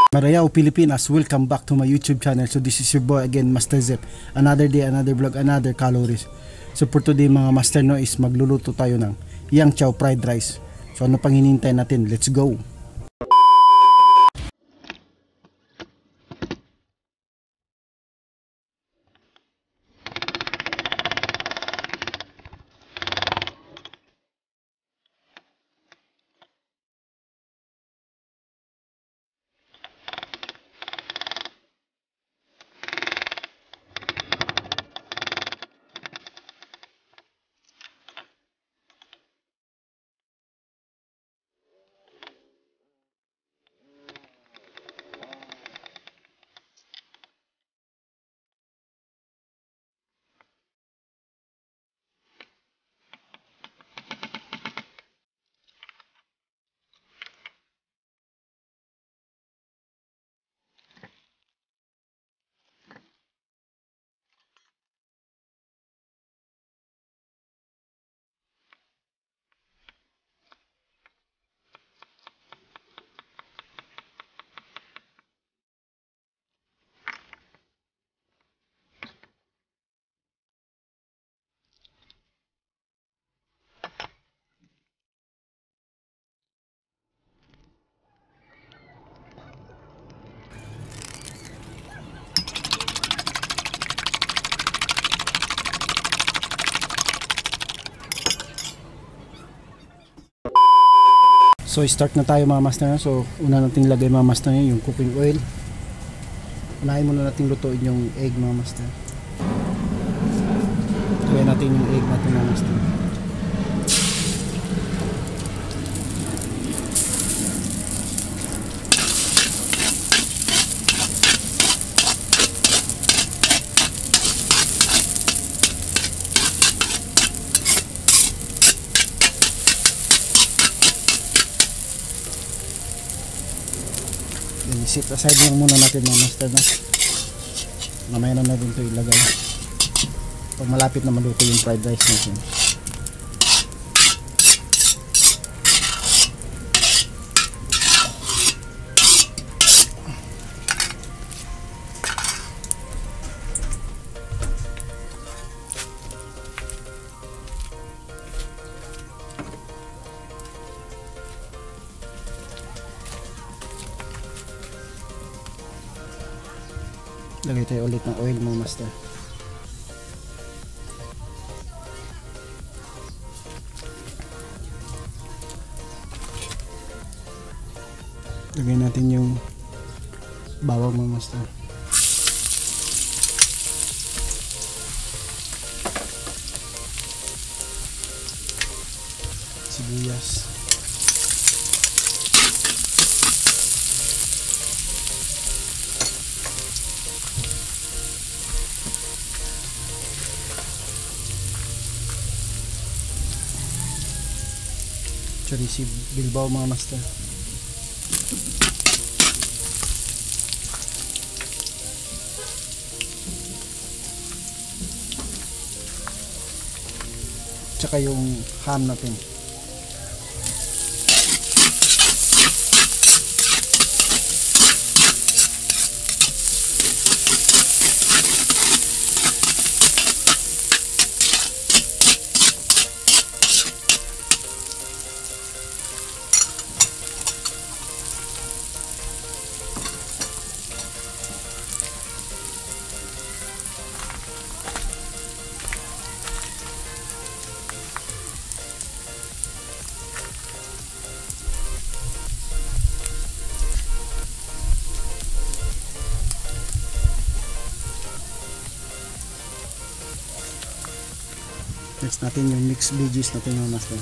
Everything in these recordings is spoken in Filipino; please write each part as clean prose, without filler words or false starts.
Marayaw Pilipinas, welcome back to my YouTube channel. So this is your boy again, Master Zep. Another day, another vlog, another calories. So for today mga master no is magluluto tayo ng Yang Chow fried rice. So ano pang hinihintay natin? Let's go! So start na tayo mga master. So una nating lagay mga master yung cooking oil. Unahin muna nating lutuin yung egg mga master. Lagay natin yung egg natin mga master. Sit aside lang muna natin mga master na. Mamaya na natin ito ilagay pag malapit na maluto yung fried rice natin. Lagay tayo ulit ng oil mga master. Lagay natin yung bawang mga master. Sibuyas. Chorizo Bilbao mga master. Tsaka yung ham natin. Next natin yung mixed veggies natin mga master.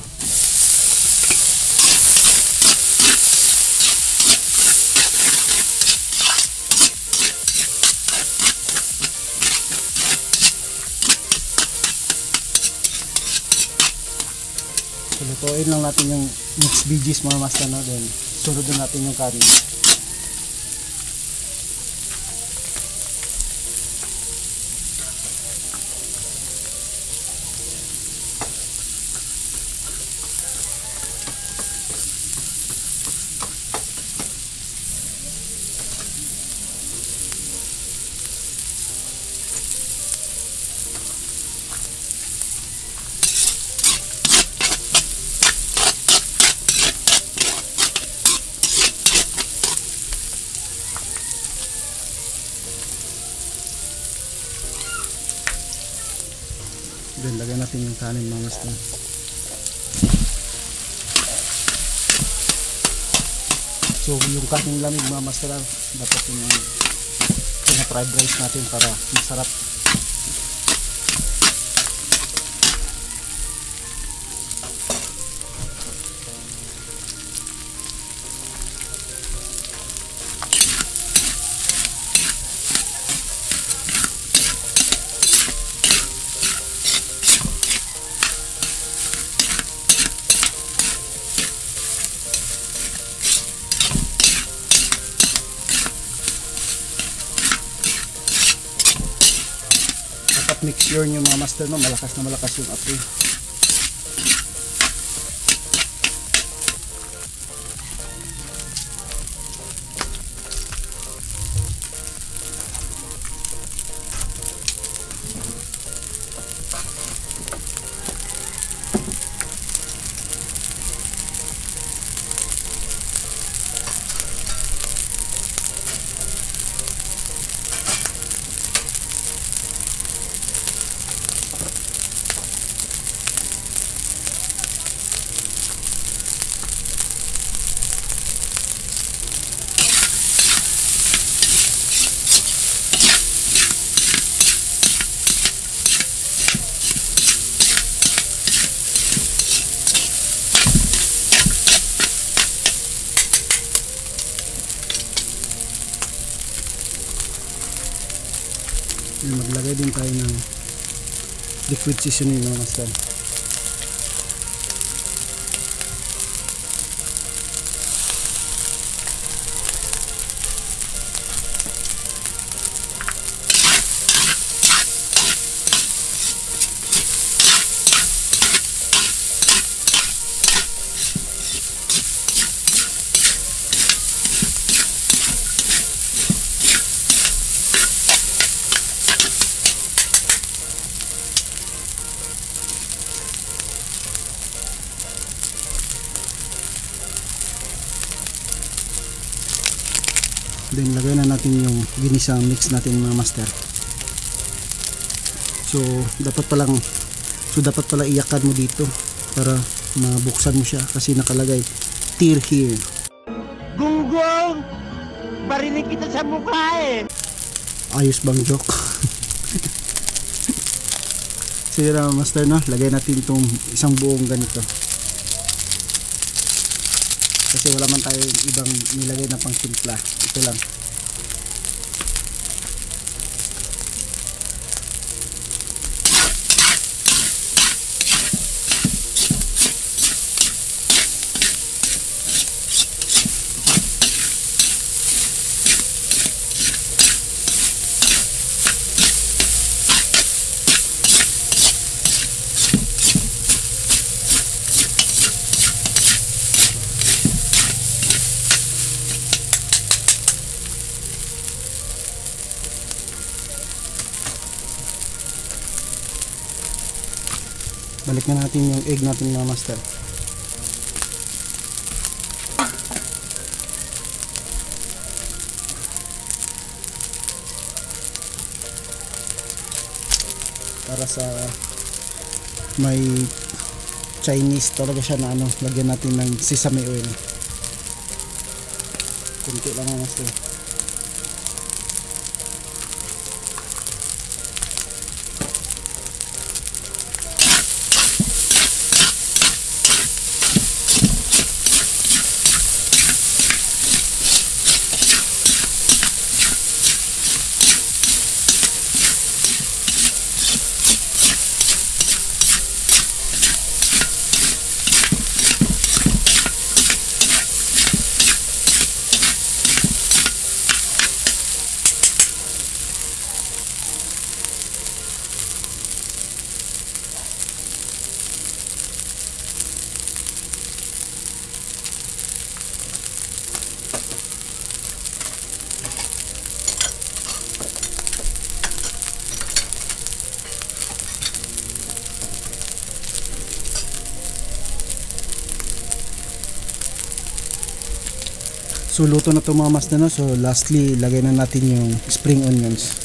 So lutuin lang natin yung mixed veggies mga master na, then sunod na natin yung curry. Then lagyan natin yung kanin mga master. So yung kanin lamig mga master, dapat yung fried rice natin para masarap. Make sure nyo mga master, no, malakas yung apoy. Maglagay din tayo ng liquid seasoning mga master. Then lagay na natin yung ginisang mix natin mga master. So dapat pala iyakan mo dito para mabuksan mo siya kasi nakalagay tear here. Gunggong! Barinig kita sa mukha eh! Ayos bang joke? Sige na master, no? Lagay natin itong isang buong ganito. Kasi wala man tayo ibang nilagay na pang timpla. Ito lang. Balik na natin yung egg natin mga master. Para sa may Chinese talaga siya na ano, lagyan natin ng sesame oil. Kunti lang mga master. So luto na ito mga master, no? So lastly, lagay na natin yung spring onions.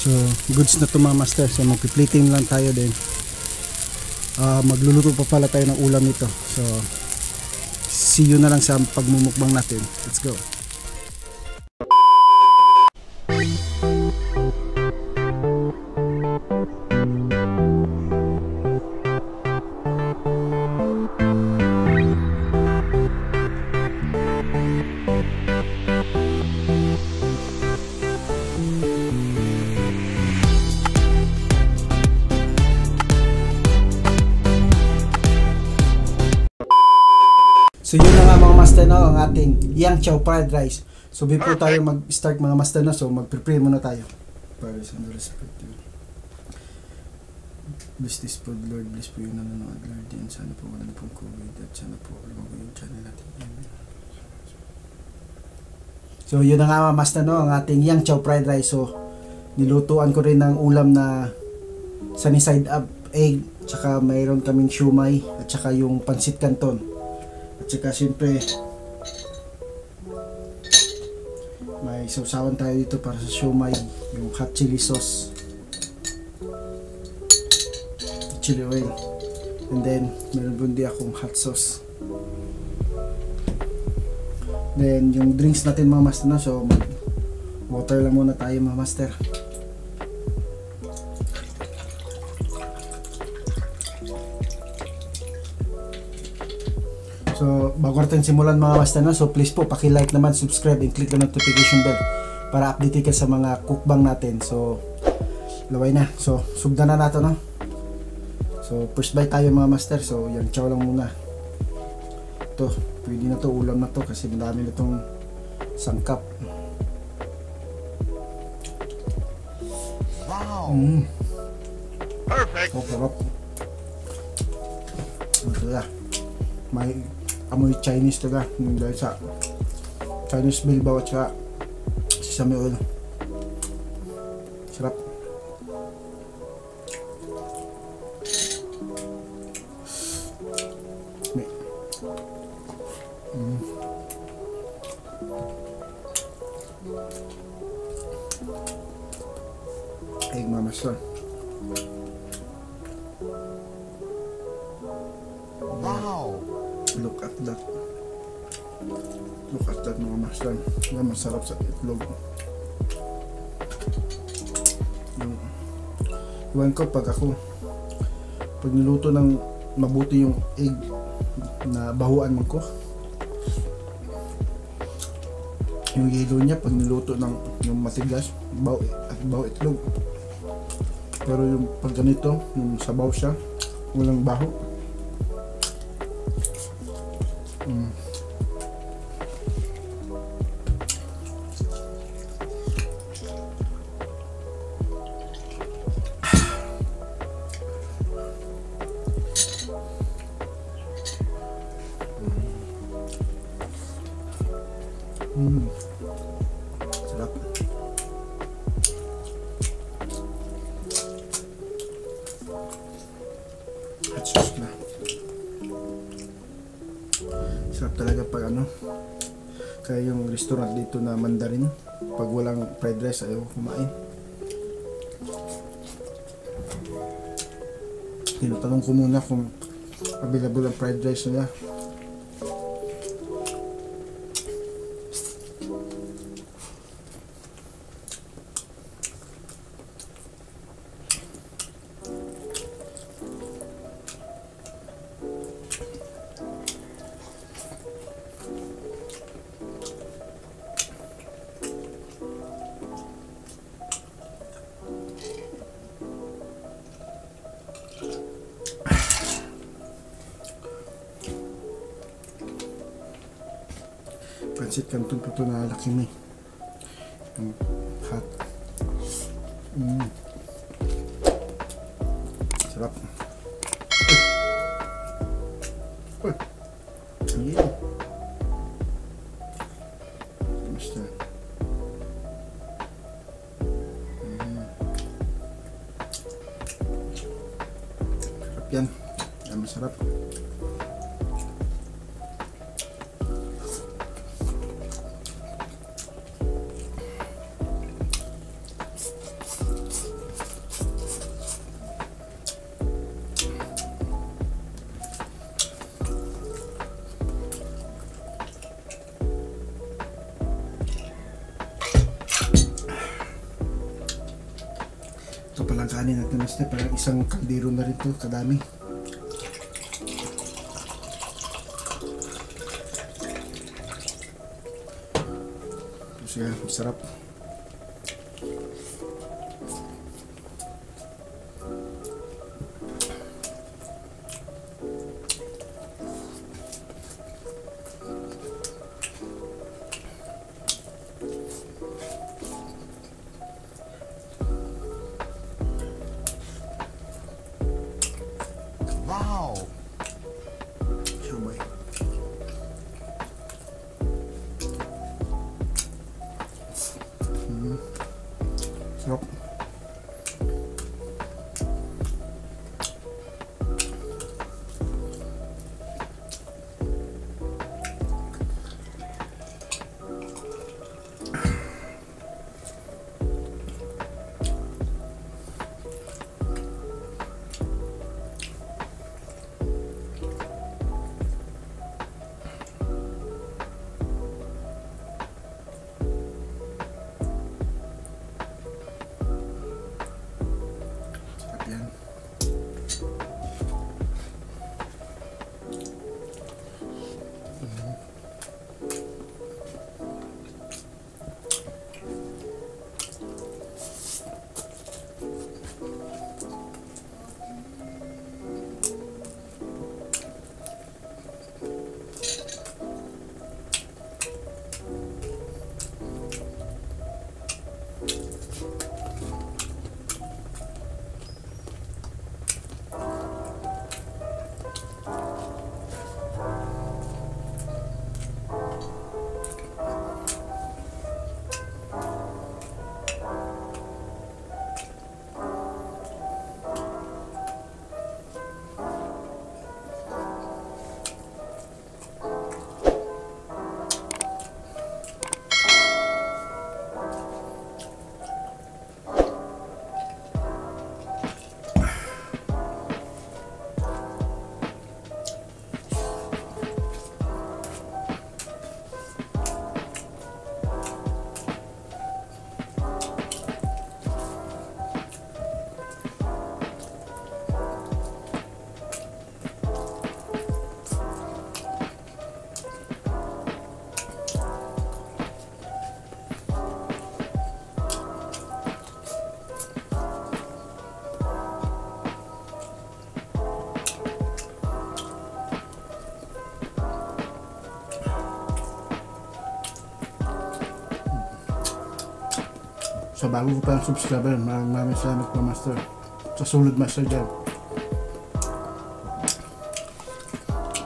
So goods na to mga master. So magpi-plating lang tayo din. Magluluto pa pala tayo ng ulam nito. So see you na lang sa pagmumukbang natin. Let's go. So yun na nga mga master no, ang ating Yang Chow fried rice. So before tayo mag-start mga master no, so mag-prepare muna tayo. Para sa respect. Bless this food Lord, bless po yung nanonood Lord, and sana po wala na pong COVID at sana po lumago yung channel natin. Amen. So yun na nga mga master no, ang ating Yang Chow fried rice. So nilutuan ko rin ng ulam na sunny side up egg, tsaka mayroon kaming siumay at tsaka yung pansit canton. At saka siyempre may sausawan tayo dito para sa siomai, yung hot chili sauce, chili oil, and then meron din akong hot sauce. Then yung drinks natin mga master na, so water lang muna tayo mga master. So, bago natin simulan mga master na, so please po, paki-like naman, subscribe, and click the notification bell para update ka sa mga cookbang natin. So, laway na. So, sugdan na natin, no? So, first bite tayo mga master. So, yung chow lang muna. Ito, pwede na to, ulam na to kasi madami na itong sangkap. Wow! Perfect! Oh, sarap. Ito na. May amoy Chinese talaga dahil sa Chinese bilbaw at saka sesame oil. Sarap. Egg mama son. Wow! Look at that. Look at that mga master. Yan masarap sa itlog. Iwan ko pag niluto ng mabuti yung egg na bahuan man ko. Yung yelo niya pag niluto ng matigas, baho itlog. Pero yung pag ganito, yung sabaw siya, walang baho. Sarap. Hot sauce na. Sarap talaga pag kaya yung restaurant dito na Mandarin, pag walang fried rice ayaw kumain. Tinatanong ko muna kung available ang fried rice nila. Pansit canton po ito na laki ni. Yung hot. Sarap. Uy. Ayan. Basta. Sarap yan. Yan masarap. lang kanin natin master, parang isang kaldero na rin to, kadami. So yan, masarap. Wow. Siomay. Sarap. Yan. So bago ko pa lang subscriber, maraming salamat po master. Sa sulod master dyan.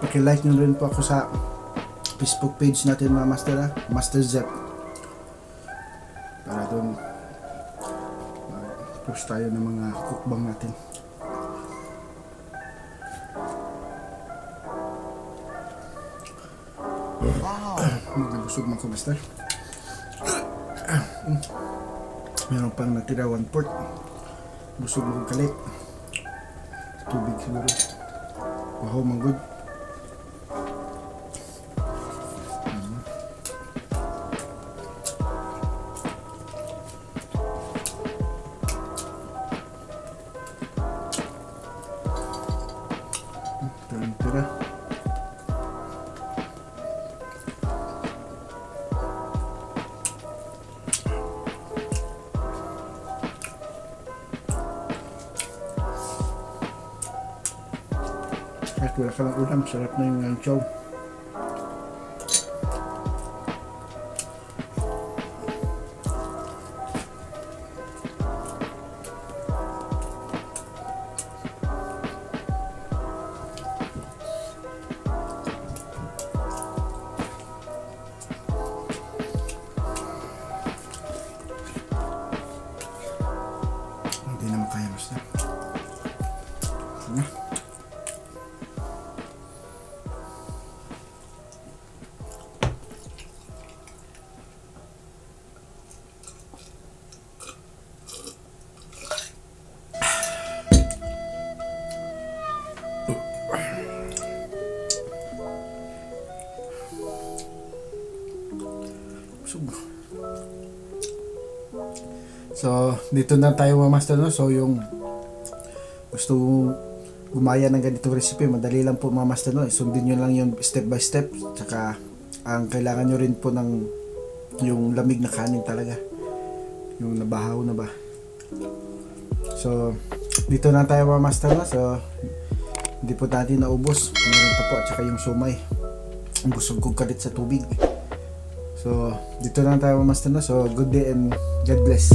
Paki-like nyo rin po ako sa Facebook page natin mga master ha, Master Zep. Para doon post tayo ng mga cookbang natin. Wow. Magbusog man ko master. Meron pang natira 1/4. Busog mo kalit. Tubig siguro. Wow, manggod. Tira. Kahit wala ka lang ulam, sarap na yung lanchaw. Hindi naman kaya basta. Ano? So, dito na tayo mga master, no? So, yung gusto gumaya ng ganitong recipe, madali lang po mga master, no? Sundin nyo lang yung step by step. Tsaka, ang kailangan nyo rin po ng yung lamig na kanin talaga. Yung nabahaw na ba. So, dito na tayo mga master, no? So, hindi po natin naubos. Meron pa po, at saka yung sumay. Busog kong kalit sa tubig. So, dito na tayo mga master, no? So, good day and God bless.